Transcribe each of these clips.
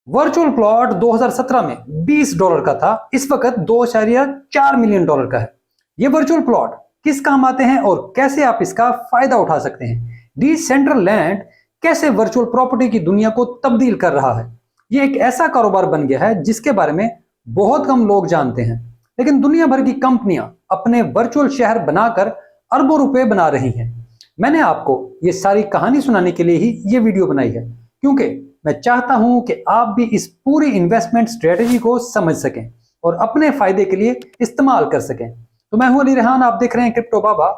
Virtual plot 2017 में $20 का था, इस वक्त $2.4 मिलियन का है। ये वर्चुअल प्लॉट किस काम आते हैं और कैसे आप इसका फायदा उठा सकते हैं? डिसेंट्रलैंड कैसे वर्चुअल प्रॉपर्टी की दुनिया को तब्दील कर रहा है? ये एक ऐसा कारोबार बन गया है जिसके बारे में बहुत कम लोग जानते हैं, लेकिन दुनिया भर की कंपनियां अपने वर्चुअल शहर बनाकर अरबों रुपए बना रही हैं। मैंने आपको ये सारी कहानी सुनाने के लिए ही ये वीडियो बनाई है, क्योंकि मैं चाहता हूं कि आप भी इस पूरी इन्वेस्टमेंट स्ट्रेटेजी को समझ सकें और अपने फायदे के लिए इस्तेमाल कर सकें। तो मैं हूं अली रेहान, आप देख रहे हैं क्रिप्टो बाबा।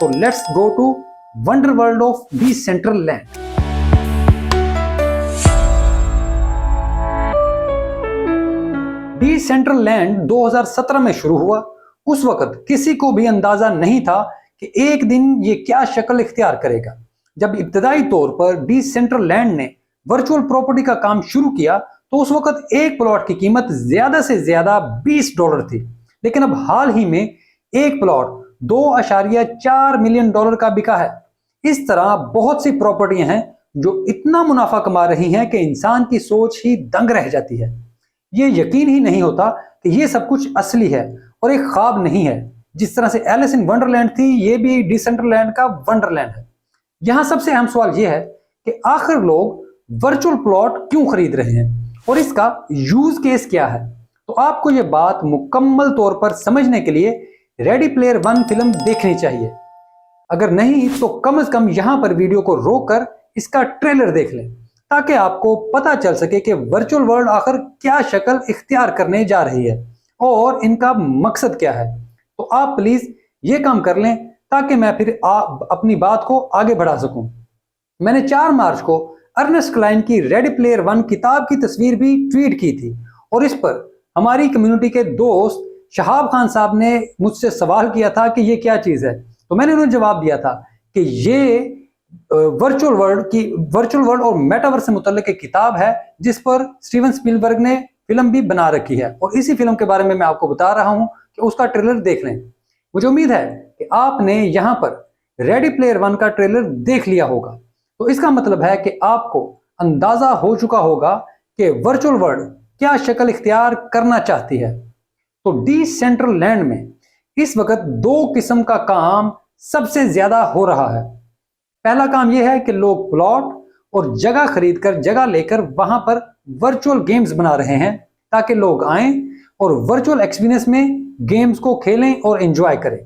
तो let's go to wonder world of Decentraland. Decentraland 2017 में शुरू हुआ। उस वक्त किसी को भी अंदाजा नहीं था कि एक दिन ये क्या शक्ल इख्तियार करेगा। जब इब्तदाई तौर पर डिसेंट्रलैंड ने वर्चुअल प्रॉपर्टी का काम शुरू किया तो उस वक्त एक प्लॉट की कीमत ज्यादा से ज्यादा $20 थी, लेकिन अब हाल ही में एक प्लॉट $2.4 मिलियन का बिका है। इस तरह बहुत सी प्रॉपर्टियां हैं जो इतना मुनाफा कमा रही हैं कि इंसान की सोच ही दंग रह जाती है। ये यकीन ही नहीं होता कि ये सब कुछ असली है और एक ख्वाब नहीं है। जिस तरह से एलिस इन वंडरलैंड थी, ये भी डिसेंट्रलैंड का वंडरलैंड है। यहां सबसे अहम सवाल यह है कि आखिर लोग वर्चुअल प्लॉट क्यों खरीद रहे हैं और इसका यूज केस क्या है। तो आपको यह बात मुकम्मल तौर पर समझने के लिए रेडी प्लेयर वन फिल्म देखनी चाहिए। अगर नहीं तो कम से कम यहां पर वीडियो को रोककर इसका ट्रेलर देख लें, ताकि आपको पता चल सके कि वर्चुअल वर्ल्ड आखिर क्या शक्ल इख्तियार करने जा रही है और इनका मकसद क्या है। तो आप प्लीज ये काम कर लें ताकि मैं फिर अपनी बात को आगे बढ़ा सकूं। मैंने 4 मार्च को अर्नेस्ट क्लाइन की रेडी प्लेयर वन किताब की तस्वीर भी ट्वीट की थी और इस पर हमारी कम्युनिटी के दोस्त शहाब खान साहब ने मुझसे सवाल किया था कि ये क्या चीज है। तो मैंने उन्हें जवाब दिया था कि ये वर्चुअल वर्ल्ड और मेटावर्स से मुतल्लिक एक किताब है जिस पर स्टीवन स्पीलबर्ग ने फिल्म भी बना रखी है, और इसी फिल्म के बारे में मैं आपको बता रहा हूं कि उसका ट्रेलर देख लें। मुझे उम्मीद है कि आपने यहां पर रेडी प्लेयर वन का ट्रेलर देख लिया होगा, तो इसका मतलब है कि आपको अंदाजा हो चुका होगा कि वर्चुअल वर्ल्ड क्या शक्ल इख्तियार करना चाहती है। तो डिसेंट्रलैंड में इस वक्त 2 किस्म का काम सबसे ज्यादा हो रहा है। पहला काम यह है कि लोग प्लॉट और जगह खरीदकर, जगह लेकर वहां पर वर्चुअल गेम्स बना रहे हैं ताकि लोग आएं और वर्चुअल एक्सपीरियंस में गेम्स को खेलें और एंजॉय करें।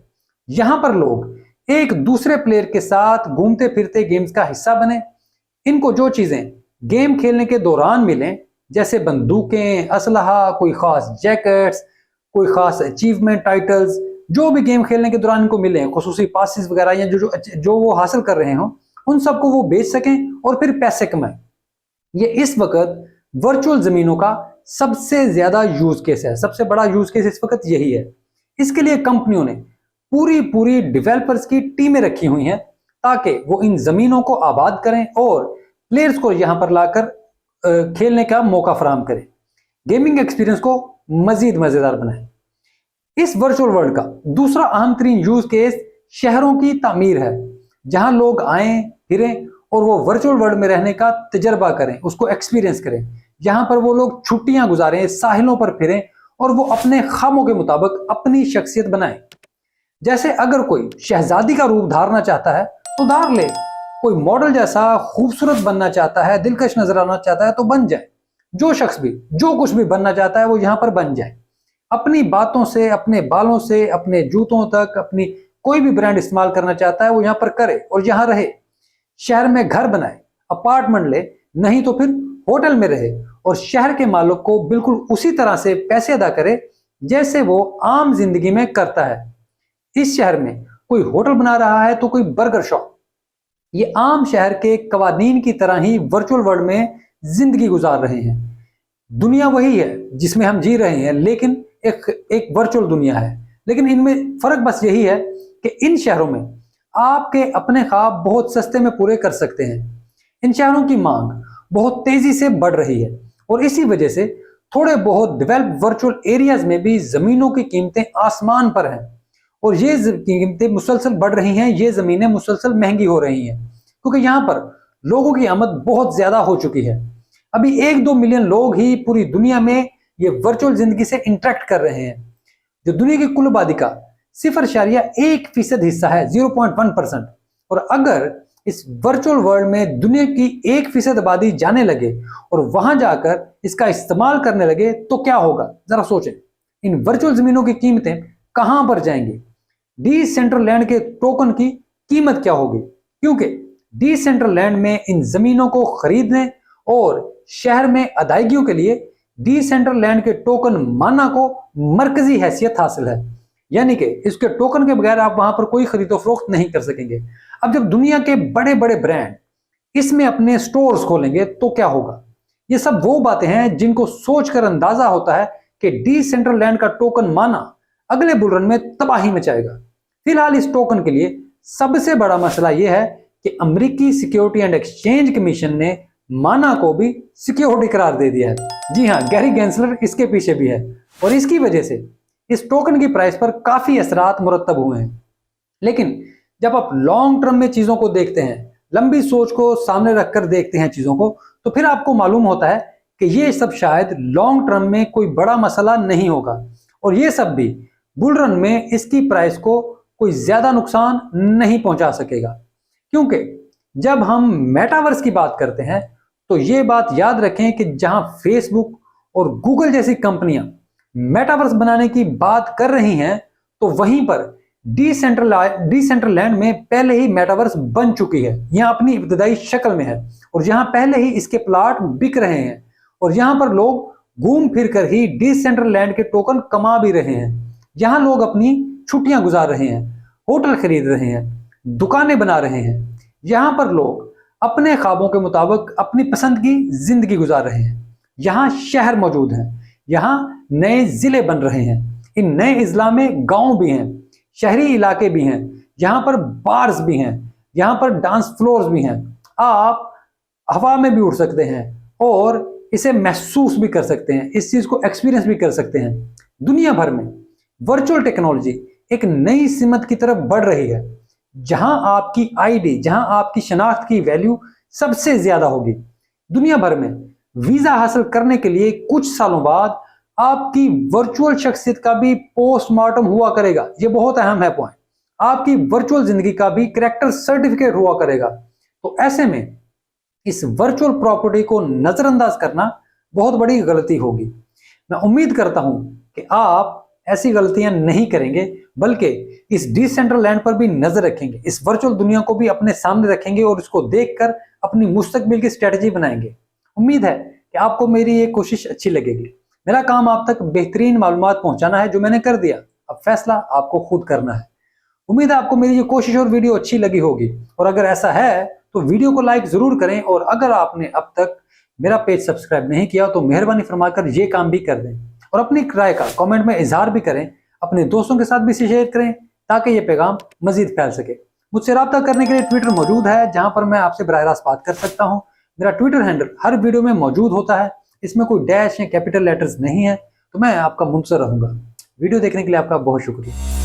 यहां पर लोग एक दूसरे प्लेयर के साथ घूमते फिरते गेम्स का हिस्सा बने। इनको जो चीजें गेम खेलने के दौरान मिलें, जैसे बंदूकें, असलहा, कोई खास जैकेट्स, कोई खास अचीवमेंट टाइटल्स, जो भी गेम खेलने के दौरान इनको मिले, खुसूसी पासिस वगैरह या जो वो हासिल कर रहे हो, उन सबको वो बेच सकें और फिर पैसे कमाएं। ये इस वक्त वर्चुअल जमीनों का सबसे ज्यादा यूज केस है। सबसे बड़ा यूज केस इस वक्त यही है। इसके लिए कंपनियों ने पूरी डेवलपर्स की टीमें रखी हुई हैं ताकि वो इन जमीनों को आबाद करें और प्लेयर्स को यहां पर लाकर खेलने का मौका फराहम करें, गेमिंग एक्सपीरियंस को मजीद मजेदार बनाएं। इस वर्चुअल वर्ल्ड का दूसरा अहम तरीन यूज केस शहरों की तामीर है, जहां लोग आए फिरें और वो वर्चुअल वर्ल्ड में रहने का तजर्बा करें, उसको एक्सपीरियंस करें। जहां पर वो लोग छुट्टियां गुजारें, साहिलों पर फिरें और वो अपने ख्वाबों के मुताबिक अपनी शख्सियत बनाएं। जैसे अगर कोई शहजादी का रूप धारना चाहता है तो धार ले, कोई मॉडल जैसा खूबसूरत बनना चाहता है, दिलकश नजर आना चाहता है तो बन जाए। जो शख्स भी जो कुछ भी बनना चाहता है वो यहां पर बन जाए। अपनी बातों से, अपने बालों से, अपने जूतों तक, अपनी कोई भी ब्रांड इस्तेमाल करना चाहता है वो यहां पर करे और यहां रहे। शहर में घर बनाए, अपार्टमेंट ले, नहीं तो फिर होटल में रहे और शहर के मालिक को बिल्कुल उसी तरह से पैसे अदा करे जैसे वो आम जिंदगी में करता है। इस शहर में कोई होटल बना रहा है तो कोई बर्गर शॉप, ये आम शहर के कवानीन की तरह ही वर्चुअल वर्ल्ड में जिंदगी गुजार रहे हैं। दुनिया वही है जिसमें हम जी रहे हैं, लेकिन एक वर्चुअल दुनिया है। लेकिन इनमें फर्क बस यही है कि इन शहरों में आपके अपने ख्वाब बहुत सस्ते में पूरे कर सकते हैं। इन शहरों की मांग बहुत तेजी से बढ़ रही है और इसी वजह से थोड़े बहुत डेवलप वर्चुअल एरियाज में भी जमीनों की कीमतें आसमान पर हैं और ये कीमतें मुसलसल बढ़ रही हैं। ये जमीनें मुसलसल महंगी हो रही हैं क्योंकि यहाँ पर लोगों की आमद बहुत ज्यादा हो चुकी है। अभी 1-2 मिलियन लोग ही पूरी दुनिया में ये वर्चुअल जिंदगी से इंटरेक्ट कर रहे हैं, जो दुनिया की कुल आबादी का 0.1% हिस्सा है, 0.1%। और अगर इस वर्चुअल वर्ल्ड में दुनिया की 1% आबादी जाने लगे और वहां जाकर इसका इस्तेमाल करने लगे तो क्या होगा, जरा सोचें। इन वर्चुअल जमीनों की कीमतें कहां पर जाएंगी? डिसेंट्रलैंड के टोकन की कीमत क्या होगी? क्योंकि डिसेंट्रलैंड में इन जमीनों को खरीदने और शहर में अदायगियों के लिए डिसेंट्रलैंड के टोकन माना को मरकजी हैसियत हासिल है, यानी कि इसके टोकन के बगैर आप वहां पर कोई खरीदो फरोख्त नहीं कर सकेंगे। अब जब दुनिया के बड़े बड़े ब्रांड इसमें अपने स्टोर्स खोलेंगे तो क्या होगा? ये सब वो बातें हैं जिनको सोचकर अंदाजा होता है कि डिसेंट्रलैंड का टोकन माना अगले बुल रन में तबाही मचाएगा। फिलहाल इस टोकन के लिए सबसे बड़ा मसला यह है कि अमेरिकी सिक्योरिटी एंड एक्सचेंज कमीशन ने माना को भी सिक्योरिटी करार दे दिया है। जी हाँ, गैरी गैंसलर इसके पीछे भी है और इसकी वजह से इस टोकन की प्राइस पर काफी असरात मुरतब हुए हैं। लेकिन जब आप लॉन्ग टर्म में चीजों को देखते हैं, लंबी सोच को सामने रखकर देखते हैं चीजों को, तो फिर आपको मालूम होता है कि ये सब शायद लॉन्ग टर्म में कोई बड़ा मसला नहीं होगा और ये सब भी बुल रन में इसकी प्राइस को कोई ज्यादा नुकसान नहीं पहुंचा सकेगा। क्योंकि जब हम मेटावर्स की बात करते हैं तो ये बात याद रखें कि जहां फेसबुक और गूगल जैसी कंपनियां मेटावर्स बनाने की बात कर रही हैं, तो वहीं पर डिसेंट्रलैंड में पहले ही मेटावर्स बन चुकी है, यहां अपनी इब्तदाई शक्ल में है और यहां पहले ही इसके प्लाट बिक रहे हैं और यहां पर लोग घूम फिर कर ही डिसेंट्रलैंड के टोकन कमा भी रहे हैं। यहां लोग अपनी छुट्टियां गुजार रहे हैं, होटल खरीद रहे हैं, दुकानें बना रहे हैं। यहां पर लोग अपने ख्वाबों के मुताबिक अपनी पसंद की जिंदगी गुजार रहे हैं। यहाँ शहर मौजूद हैं, यहाँ नए जिले बन रहे हैं, इन नए इजला में गांव भी हैं, शहरी इलाके भी हैं, यहाँ पर बार्स भी हैं, यहाँ पर डांस फ्लोर्स भी हैं। आप हवा में भी उड़ सकते हैं और इसे महसूस भी कर सकते हैं, इस चीज को एक्सपीरियंस भी कर सकते हैं। दुनिया भर में वर्चुअल टेक्नोलॉजी एक नई सिमत की तरफ बढ़ रही है, जहां आपकी आईडी, जहां आपकी शनाख्त की वैल्यू सबसे ज्यादा होगी। दुनिया भर में वीजा हासिल करने के लिए कुछ सालों बाद आपकी वर्चुअल शख्सियत का भी पोस्टमार्टम हुआ करेगा। यह बहुत अहम है पॉइंट। आपकी वर्चुअल जिंदगी का भी कैरेक्टर सर्टिफिकेट हुआ करेगा। तो ऐसे में इस वर्चुअल प्रॉपर्टी को नजरअंदाज करना बहुत बड़ी गलती होगी। मैं उम्मीद करता हूं कि आप ऐसी गलतियां नहीं करेंगे, बल्कि इस डिसेंट्रलैंड पर भी नजर रखेंगे, इस वर्चुअल दुनिया को भी अपने सामने रखेंगे और इसको देखकर अपनी मुस्तकबिल की स्ट्रेटजी बनाएंगे। उम्मीद है कि आपको मेरी ये कोशिश अच्छी लगेगी। मेरा काम आप तक बेहतरीन मालूमात पहुंचाना है, जो मैंने कर दिया। अब फैसला आपको खुद करना है। उम्मीद है आपको मेरी ये कोशिश और वीडियो अच्छी लगी होगी, और अगर ऐसा है तो वीडियो को लाइक जरूर करें, और अगर आपने अब तक मेरा पेज सब्सक्राइब नहीं किया तो मेहरबानी फरमाकर ये काम भी कर दें, और अपनी राय का कमेंट में इजहार भी करें। अपने दोस्तों के साथ भी इसे शेयर करें ताकि ये पैगाम मजीद फैल सके। मुझसे रब्ता करने के लिए ट्विटर मौजूद है, जहां पर मैं आपसे बराह रास्त बात कर सकता हूं। मेरा ट्विटर हैंडल हर वीडियो में मौजूद होता है, इसमें कोई डैश या कैपिटल लेटर्स नहीं है, तो मैं आपका मुंसर रहूंगा। वीडियो देखने के लिए आपका बहुत शुक्रिया।